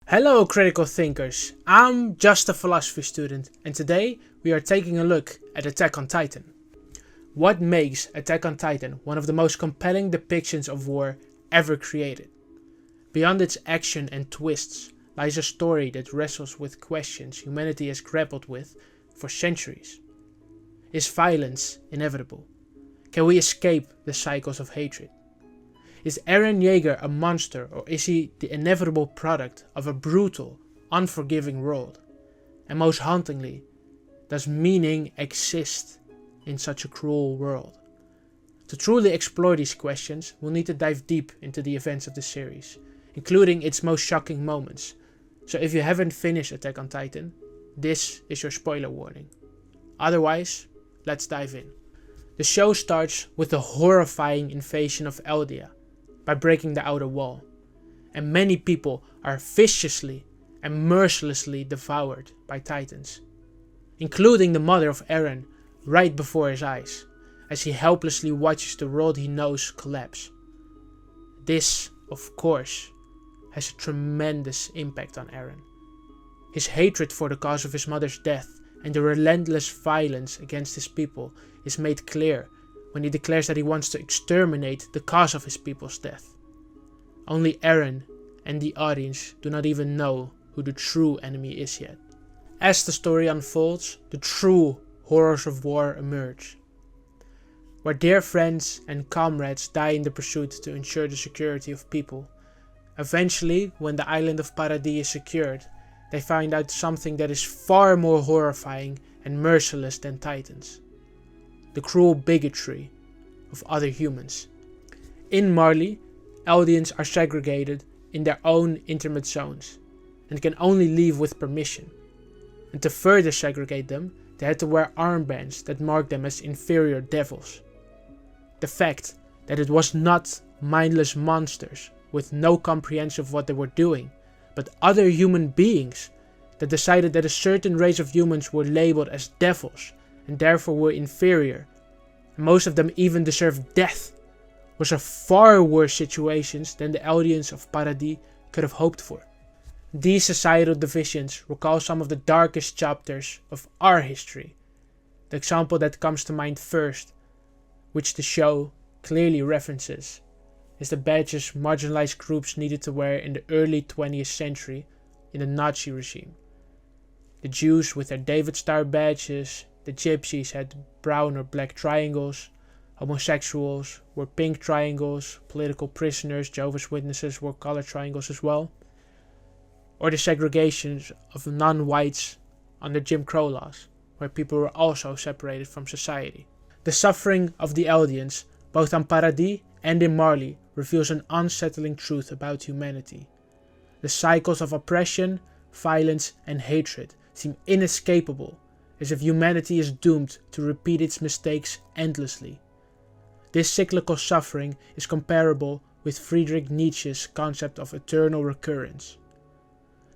Hello critical thinkers, I'm just a philosophy student and today we are taking a look at Attack on Titan. What makes Attack on Titan one of the most compelling depictions of war ever created? Beyond its action and twists lies a story that wrestles with questions humanity has grappled with for centuries. Is violence inevitable? Can we escape the cycles of hatred? Is Eren Yeager a monster, or is he the inevitable product of a brutal, unforgiving world? And most hauntingly, does meaning exist in such a cruel world? To truly explore these questions, we'll need to dive deep into the events of the series, including its most shocking moments. So if you haven't finished Attack on Titan, this is your spoiler warning. Otherwise, let's dive in. The show starts with the horrifying invasion of Eldia by breaking the outer wall, and many people are viciously and mercilessly devoured by Titans, including the mother of Eren right before his eyes, as he helplessly watches the world he knows collapse. This, of course, has a tremendous impact on Eren. His hatred for the cause of his mother's death and the relentless violence against his people is made clear when he declares that he wants to exterminate the cause of his people's death. Only Eren and the audience do not even know who the true enemy is yet. As the story unfolds, the true horrors of war emerge, where dear friends and comrades die in the pursuit to ensure the security of people. Eventually, when the island of Paradis is secured, they find out something that is far more horrifying and merciless than Titans: the cruel bigotry of other humans. In Marley, Eldians are segregated in their own intimate zones and can only leave with permission. And to further segregate them, they had to wear armbands that marked them as inferior devils. The fact that it was not mindless monsters with no comprehension of what they were doing, but other human beings that decided that a certain race of humans were labeled as devils and therefore were inferior, and most of them even deserved death, was a far worse situation than the Eldians of Paradis could have hoped for. These societal divisions recall some of the darkest chapters of our history. The example that comes to mind first, which the show clearly references, is the badges marginalized groups needed to wear in the early 20th century in the Nazi regime. The Jews with their David Star badges, the Gypsies had brown or black triangles, homosexuals wore pink triangles, political prisoners, Jehovah's Witnesses wore color triangles as well, or the segregations of non-whites under Jim Crow laws, where people were also separated from society. The suffering of the Eldians, both on Paradis and in Marley, reveals an unsettling truth about humanity. The cycles of oppression, violence and hatred seem inescapable, as if humanity is doomed to repeat its mistakes endlessly. This cyclical suffering is comparable with Friedrich Nietzsche's concept of eternal recurrence.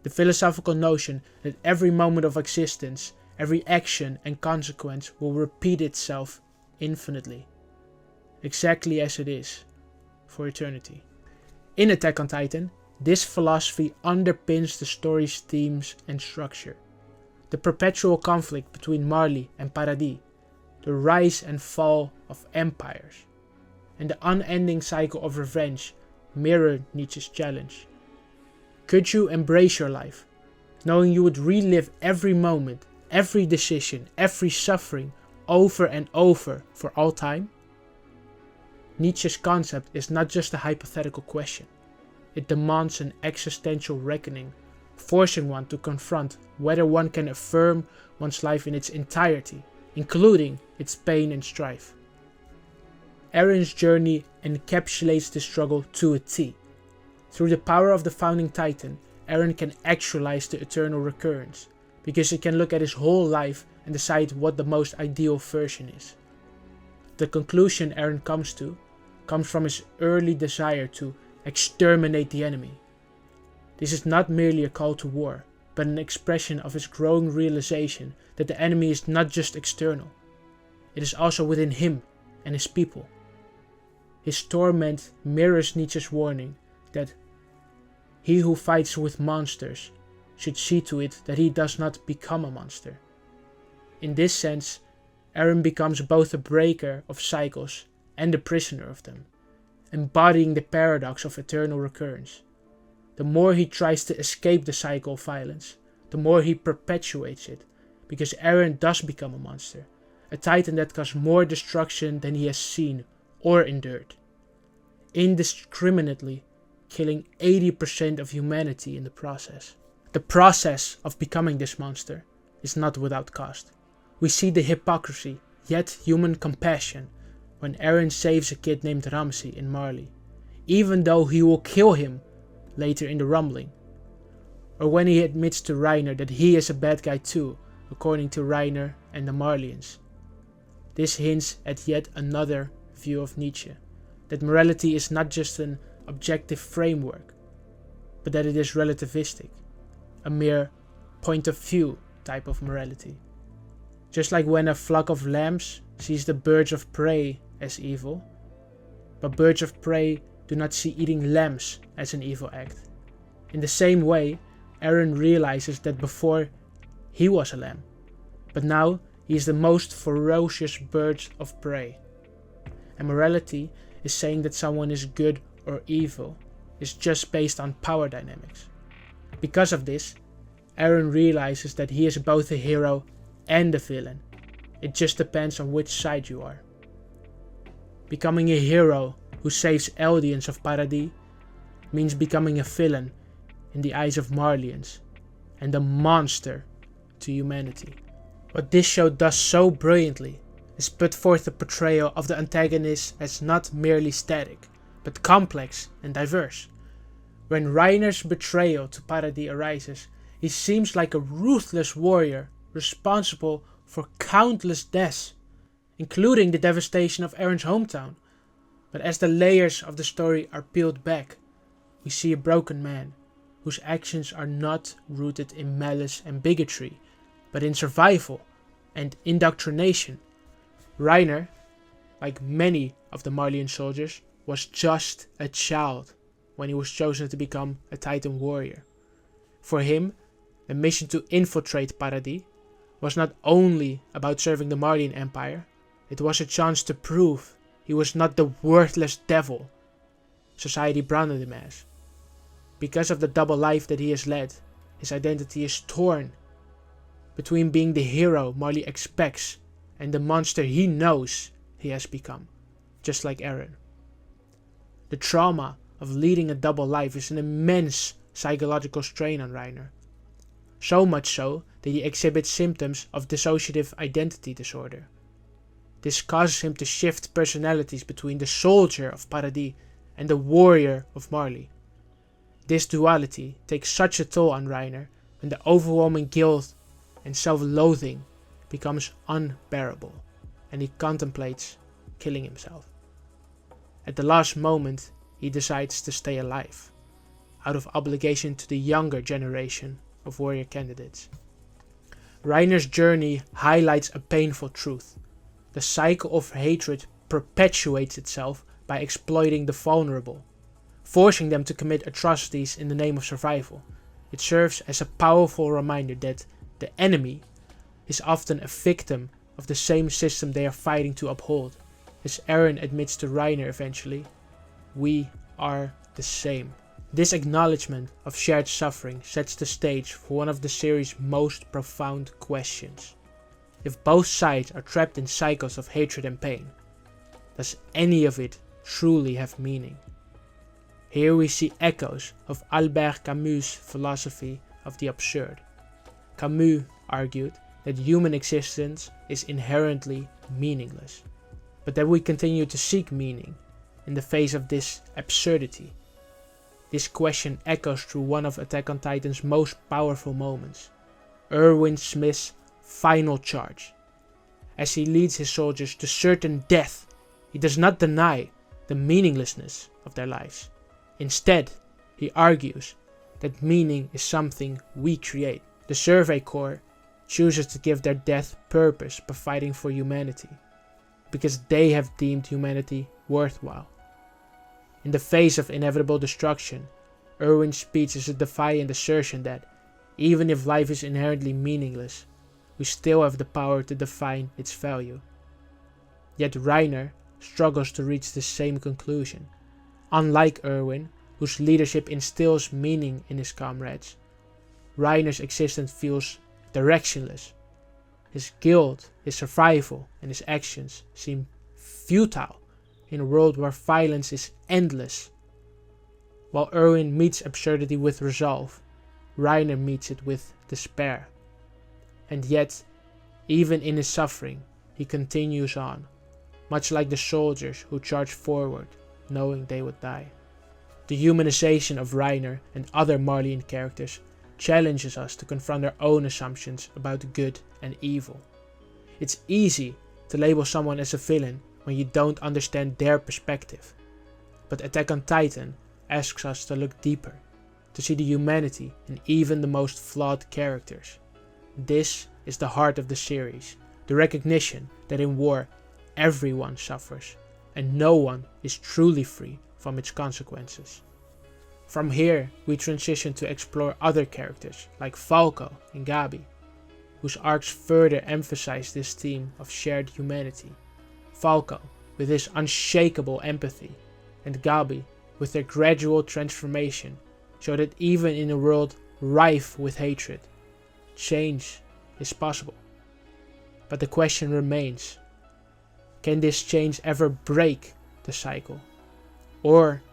The philosophical notion that every moment of existence, every action and consequence will repeat itself infinitely, exactly as it is, for eternity. In Attack on Titan, this philosophy underpins the story's themes and structure. The perpetual conflict between Marley and Paradis, the rise and fall of empires, and the unending cycle of revenge mirror Nietzsche's challenge. Could you embrace your life, knowing you would relive every moment, every decision, every suffering over and over for all time? Nietzsche's concept is not just a hypothetical question. It demands an existential reckoning, forcing one to confront whether one can affirm one's life in its entirety, including its pain and strife. Eren's journey encapsulates this struggle to a T. Through the power of the founding Titan, Eren can actualize the eternal recurrence, because he can look at his whole life and decide what the most ideal version is. The conclusion Eren comes to comes from his early desire to exterminate the enemy. This is not merely a call to war, but an expression of his growing realization that the enemy is not just external. It is also within him and his people. His torment mirrors Nietzsche's warning that He who fights with monsters should see to it that he does not become a monster. In this sense, Eren becomes both a breaker of cycles and a prisoner of them, embodying the paradox of eternal recurrence. The more he tries to escape the cycle of violence, the more he perpetuates it, because Eren does become a monster, a titan that caused more destruction than he has seen or endured, indiscriminately killing 80% of humanity in the process. The process of becoming this monster is not without cost. We see the hypocrisy, yet human compassion, when Eren saves a kid named Ramsey in Marley, even though he will kill him later in the rumbling. Or when he admits to Reiner that he is a bad guy too, according to Reiner and the Marlians. This hints at yet another view of Nietzsche, that morality is not just an objective framework, but that it is relativistic, a mere point of view type of morality. Just like when a flock of lambs sees the birds of prey as evil, but birds of prey do not see eating lambs as an evil act. In the same way, Eren realizes that before he was a lamb, but now he is the most ferocious bird of prey. And morality is saying that someone is good or evil is just based on power dynamics. Because of this, Eren realizes that he is both a hero and a villain. It just depends on which side you are. Becoming a hero who saves Eldians of Paradis means becoming a villain in the eyes of Marlians and a monster to humanity. What this show does so brilliantly is put forth the portrayal of the antagonist as not merely static, but complex and diverse. When Reiner's betrayal to Paradis arises, he seems like a ruthless warrior responsible for countless deaths, including the devastation of Eren's hometown. But as the layers of the story are peeled back, we see a broken man whose actions are not rooted in malice and bigotry, but in survival and indoctrination. Reiner, like many of the Marlian soldiers, was just a child when he was chosen to become a Titan warrior. For him, the mission to infiltrate Paradis was not only about serving the Marlian Empire, it was a chance to prove he was not the worthless devil society branded him as. Because of the double life that he has led, his identity is torn between being the hero Marley expects and the monster he knows he has become, just like Eren. The trauma of leading a double life is an immense psychological strain on Reiner. So much so that he exhibits symptoms of dissociative identity disorder. This causes him to shift personalities between the soldier of Paradis and the warrior of Marley. This duality takes such a toll on Reiner when the overwhelming guilt and self-loathing becomes unbearable and he contemplates killing himself. At the last moment, he decides to stay alive, out of obligation to the younger generation of warrior candidates. Reiner's journey highlights a painful truth. The cycle of hatred perpetuates itself by exploiting the vulnerable, forcing them to commit atrocities in the name of survival. It serves as a powerful reminder that the enemy is often a victim of the same system they are fighting to uphold. As Eren admits to Reiner eventually, we are the same. This acknowledgement of shared suffering sets the stage for one of the series' most profound questions. If both sides are trapped in cycles of hatred and pain, does any of it truly have meaning? Here we see echoes of Albert Camus' philosophy of the absurd. Camus argued that human existence is inherently meaningless, but that we continue to seek meaning in the face of this absurdity. This question echoes through one of Attack on Titan's most powerful moments, Erwin Smith's final charge. As he leads his soldiers to certain death, he does not deny the meaninglessness of their lives. Instead, he argues that meaning is something we create. The Survey Corps chooses to give their death purpose by fighting for humanity, because they have deemed humanity worthwhile. In the face of inevitable destruction, Erwin's speech is a defiant assertion that, even if life is inherently meaningless, we still have the power to define its value. Yet Reiner struggles to reach the same conclusion. Unlike Erwin, whose leadership instills meaning in his comrades, Reiner's existence feels directionless. His guilt, his survival, and his actions seem futile in a world where violence is endless. While Erwin meets absurdity with resolve, Reiner meets it with despair. And yet, even in his suffering, he continues on, much like the soldiers who charged forward, knowing they would die. The humanization of Reiner and other Marleyan characters challenges us to confront our own assumptions about good and evil. It's easy to label someone as a villain when you don't understand their perspective. But Attack on Titan asks us to look deeper, to see the humanity in even the most flawed characters. This is the heart of the series, the recognition that in war everyone suffers and no one is truly free from its consequences. From here we transition to explore other characters like Falco and Gabi, whose arcs further emphasize this theme of shared humanity. Falco with his unshakable empathy, and Gabi with their gradual transformation show that even in a world rife with hatred, change is possible. But the question remains, can this change ever break the cycle? Or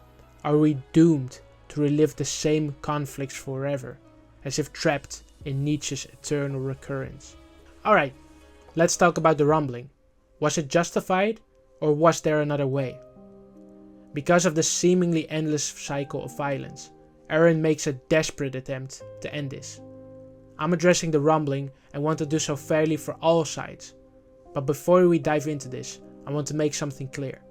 are we doomed to relive the same conflicts forever, as if trapped in Nietzsche's eternal recurrence? Alright, let's talk about the rumbling. Was it justified, or was there another way? Because of the seemingly endless cycle of violence, Eren makes a desperate attempt to end this. I'm addressing the rumbling and want to do so fairly for all sides. But before we dive into this, I want to make something clear.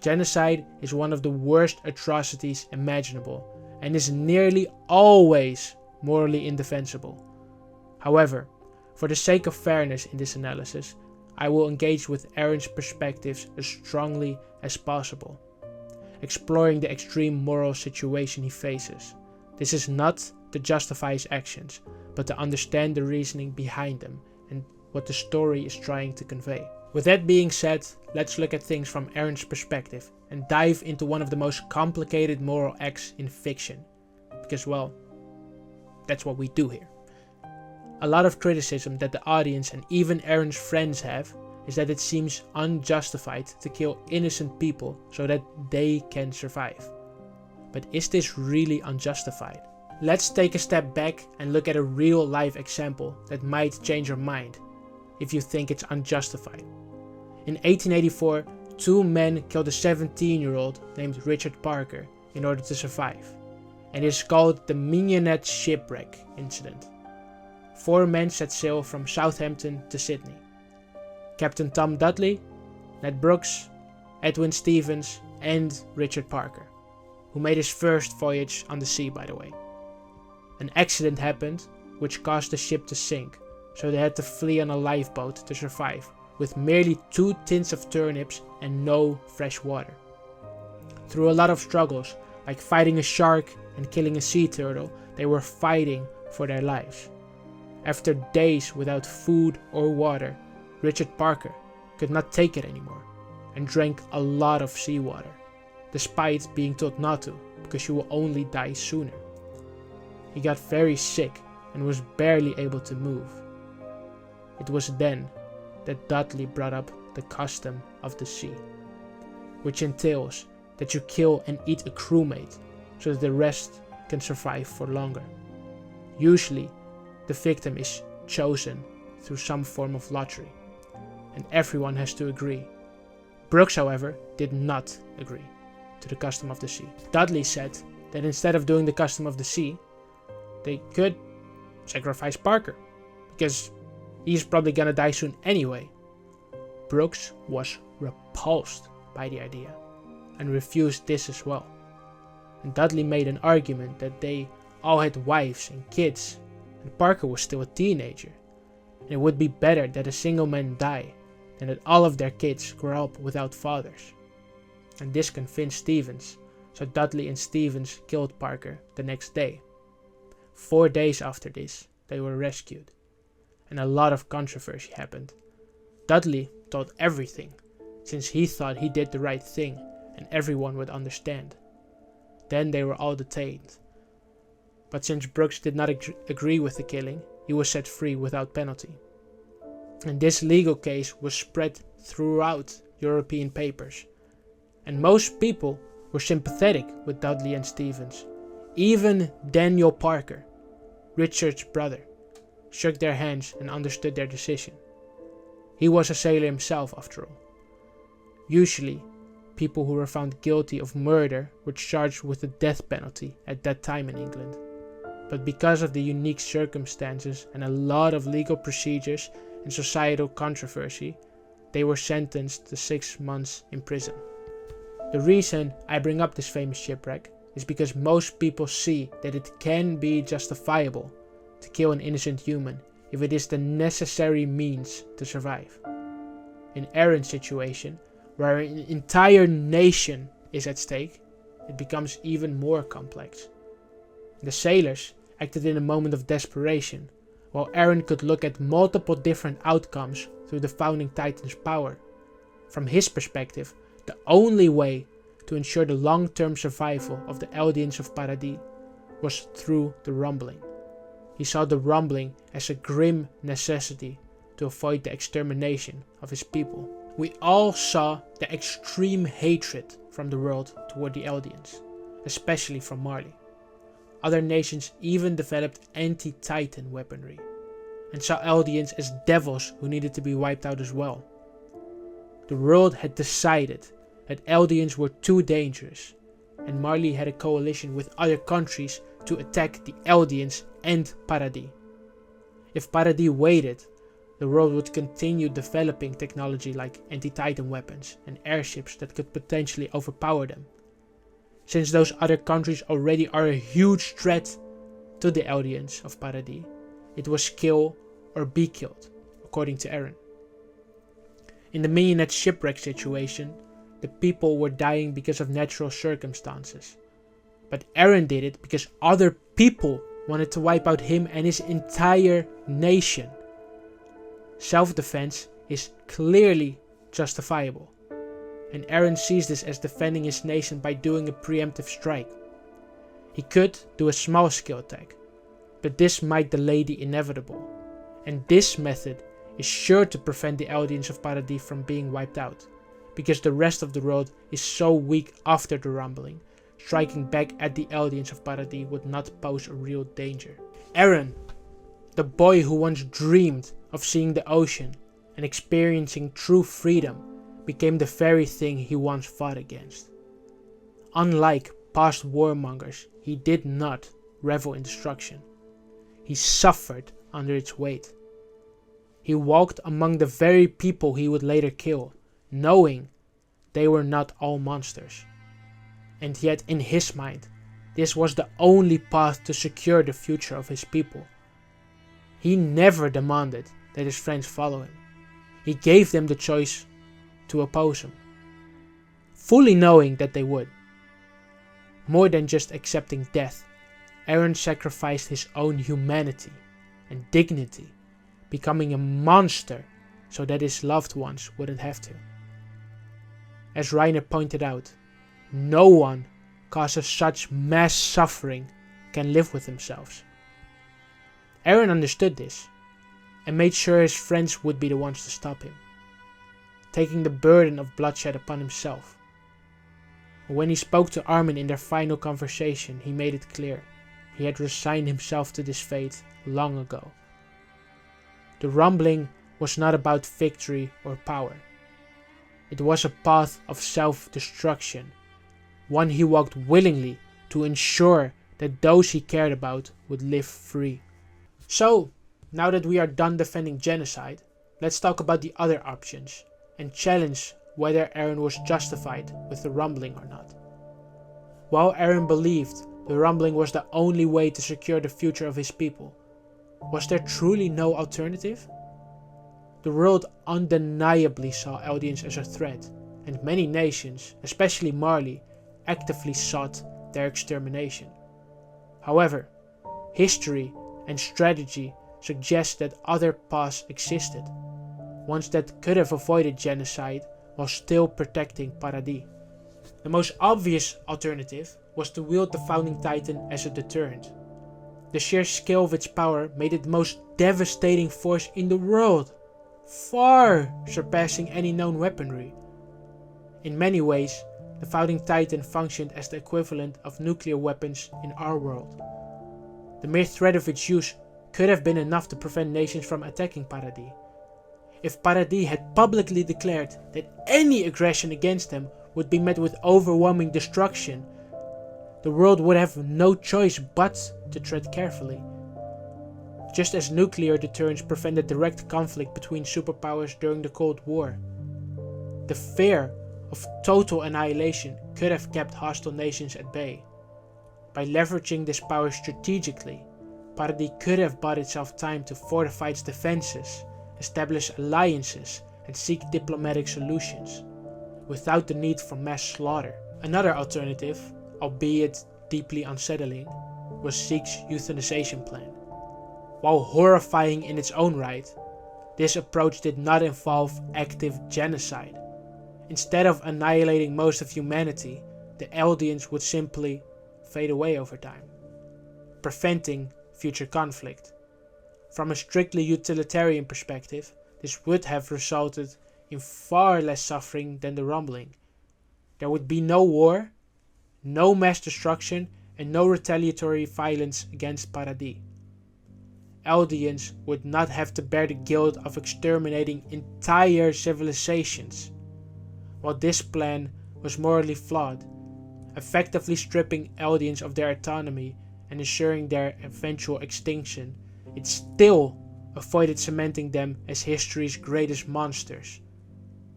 Genocide is one of the worst atrocities imaginable and is nearly always morally indefensible. However, for the sake of fairness in this analysis, I will engage with Eren's perspectives as strongly as possible, exploring the extreme moral situation he faces. This is not to justify his actions, but to understand the reasoning behind them and what the story is trying to convey. With that being said, let's look at things from Eren's perspective and dive into one of the most complicated moral acts in fiction. Because, well, that's what we do here. A lot of criticism that the audience and even Eren's friends have is that it seems unjustified to kill innocent people so that they can survive. But is this really unjustified? Let's take a step back and look at a real life example that might change your mind if you think it's unjustified. In 1884, two men killed a 17-year-old named Richard Parker in order to survive, and it is called the Mignonette Shipwreck Incident. 4 men set sail from Southampton to Sydney. Captain Tom Dudley, Ned Brooks, Edwin Stevens, and Richard Parker, who made his first voyage on the sea, by the way. An accident happened which caused the ship to sink, so they had to flee on a lifeboat to survive, with merely 2 tins of turnips and no fresh water. Through a lot of struggles, like fighting a shark and killing a sea turtle, they were fighting for their lives. After days without food or water, Richard Parker could not take it anymore and drank a lot of seawater, despite being told not to, because you will only die sooner. He got very sick and was barely able to move. It was then that Dudley brought up the custom of the sea, which entails that you kill and eat a crewmate so that the rest can survive for longer. Usually, the victim is chosen through some form of lottery, and everyone has to agree. Brooks, however, did not agree to the custom of the sea. Dudley said that instead of doing the custom of the sea, they could sacrifice Parker, because he's probably gonna die soon anyway. Brooks was repulsed by the idea and refused this as well. And Dudley made an argument that they all had wives and kids, and Parker was still a teenager, and it would be better that a single man die than that all of their kids grow up without fathers. And this convinced Stevens, so Dudley and Stevens killed Parker the next day. 4 days after this, they were rescued, and a lot of controversy happened. Dudley told everything, since he thought he did the right thing and everyone would understand. Then they were all detained. But since Brooks did not agree with the killing, he was set free without penalty. And this legal case was spread throughout European papers, and most people were sympathetic with Dudley and Stevens. Even Daniel Parker, Richard's brother, shook their hands and understood their decision. He was a sailor himself, after all. Usually, people who were found guilty of murder were charged with the death penalty at that time in England. But because of the unique circumstances and a lot of legal procedures and societal controversy, they were sentenced to 6 months in prison. The reason I bring up this famous shipwreck is because most people see that it can be justifiable to kill an innocent human if it is the necessary means to survive. In Eren's situation, where an entire nation is at stake, it becomes even more complex. The sailors acted in a moment of desperation, while Eren could look at multiple different outcomes through the founding Titan's power. From his perspective, the only way to ensure the long-term survival of the Eldians of Paradis was through the rumbling. He saw the rumbling as a grim necessity to avoid the extermination of his people. We all saw the extreme hatred from the world toward the Eldians, especially from Marley. Other nations even developed anti-Titan weaponry, and saw Eldians as devils who needed to be wiped out as well. The world had decided that Eldians were too dangerous, and Marley had a coalition with other countries to attack the Eldians and Paradis. If Paradis waited, the world would continue developing technology like anti-Titan weapons and airships that could potentially overpower them. Since those other countries already are a huge threat to the Eldians of Paradis, it was kill or be killed, according to Eren. In the Mignonette shipwreck situation, the people were dying because of natural circumstances. But Eren did it because other people wanted to wipe out him and his entire nation. Self-defense is clearly justifiable, and Eren sees this as defending his nation by doing a preemptive strike. He could do a small-scale attack, but this might delay the inevitable, and this method is sure to prevent the Eldians of Paradis from being wiped out, because the rest of the world is so weak after the rumbling. Striking back at the Eldians of Paradis would not pose a real danger. Eren, the boy who once dreamed of seeing the ocean and experiencing true freedom, became the very thing he once fought against. Unlike past warmongers, he did not revel in destruction. He suffered under its weight. He walked among the very people he would later kill, knowing they were not all monsters. And yet in his mind, this was the only path to secure the future of his people. He never demanded that his friends follow him. He gave them the choice to oppose him, fully knowing that they would. More than just accepting death, Eren sacrificed his own humanity and dignity, becoming a monster so that his loved ones wouldn't have to. As Reiner pointed out, no one causes such mass suffering can live with themselves. Eren understood this and made sure his friends would be the ones to stop him, taking the burden of bloodshed upon himself. When he spoke to Armin in their final conversation, he made it clear he had resigned himself to this fate long ago. The rumbling was not about victory or power. It was a path of self-destruction, one he walked willingly to ensure that those he cared about would live free. So, now that we are done defending genocide, let's talk about the other options and challenge whether Eren was justified with the rumbling or not. While Eren believed the rumbling was the only way to secure the future of his people, was there truly no alternative? The world undeniably saw Eldians as a threat, and many nations, especially Marley, actively sought their extermination. However, history and strategy suggest that other paths existed, ones that could have avoided genocide while still protecting Paradis. The most obvious alternative was to wield the Founding Titan as a deterrent. The sheer scale of its power made it the most devastating force in the world, far surpassing any known weaponry. In many ways, the Founding Titan functioned as the equivalent of nuclear weapons in our world. The mere threat of its use could have been enough to prevent nations from attacking Paradis. If Paradis had publicly declared that any aggression against them would be met with overwhelming destruction, the world would have no choice but to tread carefully. Just as nuclear deterrence prevented direct conflict between superpowers during the Cold War, the fear of total annihilation could have kept hostile nations at bay. By leveraging this power strategically, Paradis could have bought itself time to fortify its defenses, establish alliances, and seek diplomatic solutions, without the need for mass slaughter. Another alternative, albeit deeply unsettling, was Zeke's euthanization plan. While horrifying in its own right, this approach did not involve active genocide. Instead of annihilating most of humanity, the Eldians would simply fade away over time, preventing future conflict. From a strictly utilitarian perspective, this would have resulted in far less suffering than the rumbling. There would be no war, no mass destruction, and no retaliatory violence against Paradis. Eldians would not have to bear the guilt of exterminating entire civilizations. While this plan was morally flawed, effectively stripping Eldians of their autonomy and ensuring their eventual extinction, it still avoided cementing them as history's greatest monsters.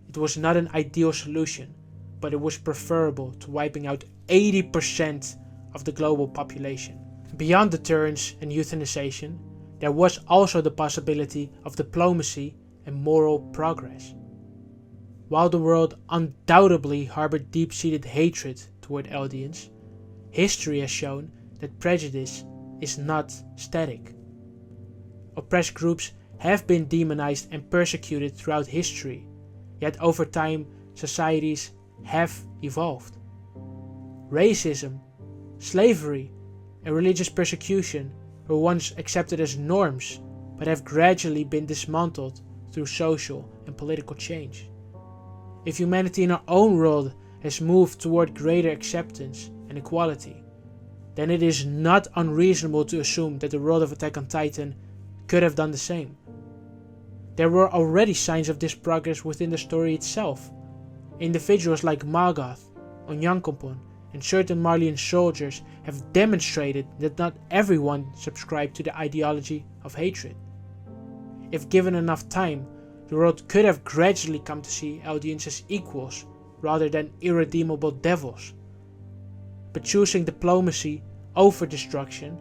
It was not an ideal solution, but it was preferable to wiping out 80% of the global population. Beyond deterrence and euthanization, there was also the possibility of diplomacy and moral progress. While the world undoubtedly harbored deep-seated hatred toward Eldians, history has shown that prejudice is not static. Oppressed groups have been demonized and persecuted throughout history, yet over time societies have evolved. Racism, slavery, and religious persecution were once accepted as norms, but have gradually been dismantled through social and political change. If humanity in our own world has moved toward greater acceptance and equality, then it is not unreasonable to assume that the world of Attack on Titan could have done the same. There were already signs of this progress within the story itself. Individuals like Magath, Onyankompon, and certain Marleyan soldiers have demonstrated that not everyone subscribed to the ideology of hatred. If given enough time, the world could have gradually come to see Eldians as equals rather than irredeemable devils. But choosing diplomacy over destruction,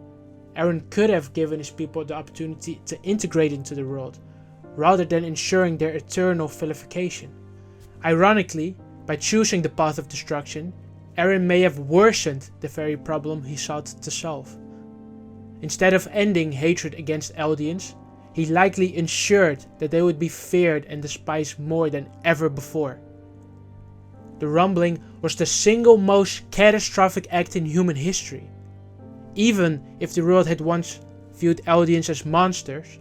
Eren could have given his people the opportunity to integrate into the world, rather than ensuring their eternal vilification. Ironically, by choosing the path of destruction, Eren may have worsened the very problem he sought to solve. Instead of ending hatred against Eldians, he likely ensured that they would be feared and despised more than ever before. The rumbling was the single most catastrophic act in human history. Even if the world had once viewed Eldians as monsters,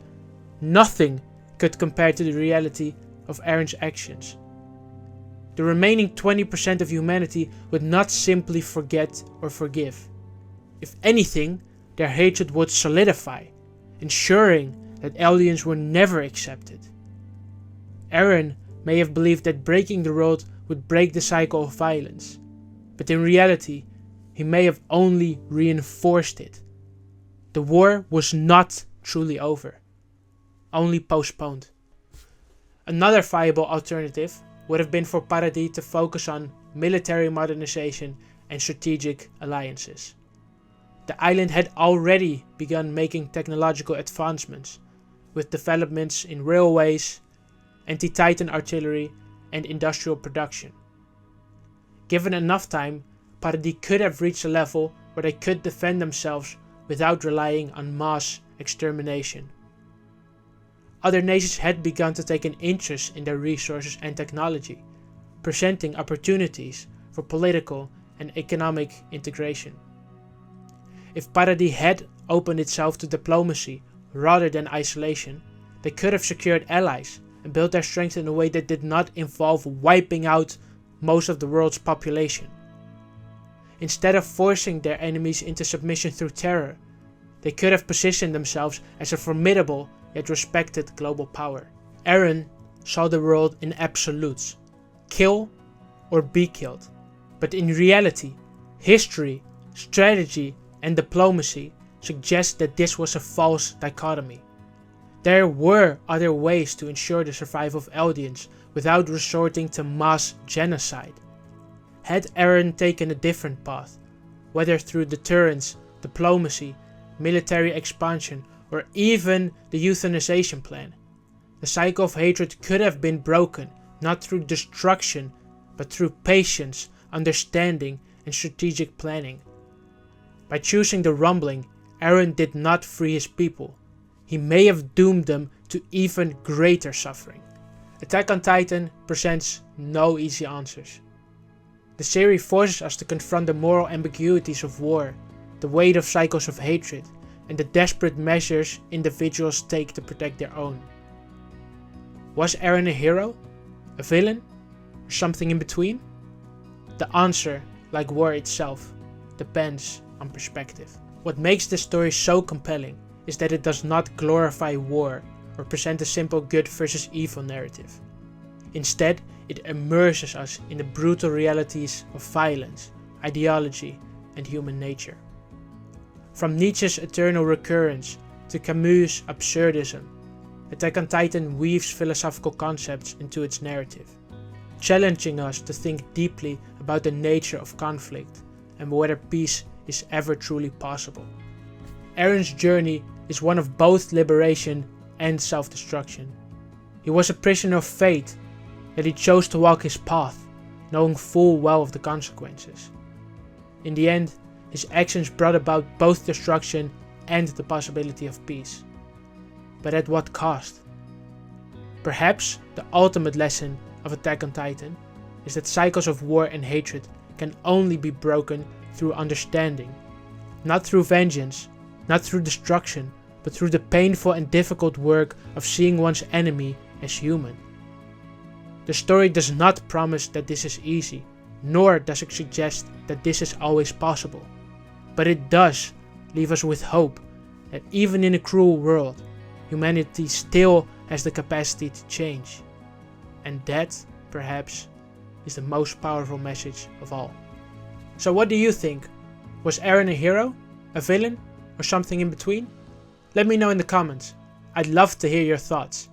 nothing could compare to the reality of Eren's actions. The remaining 20% of humanity would not simply forget or forgive. If anything, their hatred would solidify, ensuring that Eldians were never accepted. Eren may have believed that breaking the world would break the cycle of violence, but in reality, he may have only reinforced it. The war was not truly over, only postponed. Another viable alternative would have been for Paradis to focus on military modernization and strategic alliances. The island had already begun making technological advancements, with developments in railways, anti-Titan artillery, and industrial production. Given enough time, Paradis could have reached a level where they could defend themselves without relying on mass extermination. Other nations had begun to take an interest in their resources and technology, presenting opportunities for political and economic integration. If Paradis had opened itself to diplomacy rather than isolation, they could have secured allies and built their strength in a way that did not involve wiping out most of the world's population. Instead of forcing their enemies into submission through terror, they could have positioned themselves as a formidable yet respected global power. Eren saw the world in absolutes: kill or be killed. But in reality, history, strategy, and diplomacy suggest that this was a false dichotomy. There were other ways to ensure the survival of Eldians without resorting to mass genocide. Had Eren taken a different path, whether through deterrence, diplomacy, military expansion, or even the euthanization plan, the cycle of hatred could have been broken not through destruction, but through patience, understanding, and strategic planning. By choosing the rumbling, Eren did not free his people. He may have doomed them to even greater suffering. Attack on Titan presents no easy answers. The series forces us to confront the moral ambiguities of war, the weight of cycles of hatred, and the desperate measures individuals take to protect their own. Was Eren a hero? A villain? Or something in between? The answer, like war itself, depends on perspective. What makes this story so compelling is that it does not glorify war or present a simple good versus evil narrative. Instead, it immerses us in the brutal realities of violence, ideology, and human nature. From Nietzsche's eternal recurrence to Camus' absurdism, Attack on Titan weaves philosophical concepts into its narrative, challenging us to think deeply about the nature of conflict and whether peace is ever truly possible. Eren's journey is one of both liberation and self-destruction. He was a prisoner of fate, yet he chose to walk his path, knowing full well of the consequences. In the end, his actions brought about both destruction and the possibility of peace. But at what cost? Perhaps the ultimate lesson of Attack on Titan is that cycles of war and hatred can only be broken through understanding, not through vengeance, not through destruction, but through the painful and difficult work of seeing one's enemy as human. The story does not promise that this is easy, nor does it suggest that this is always possible, but it does leave us with hope that even in a cruel world, humanity still has the capacity to change. And that, perhaps, is the most powerful message of all. So what do you think? Was Eren a hero, a villain, or something in between? Let me know in the comments. I'd love to hear your thoughts.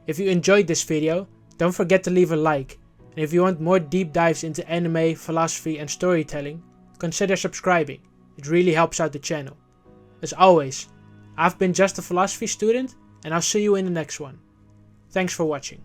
If you enjoyed this video, don't forget to leave a like, and if you want more deep dives into anime, philosophy, and storytelling, consider subscribing. It really helps out the channel. As always, I've been just a philosophy student, and I'll see you in the next one. Thanks for watching.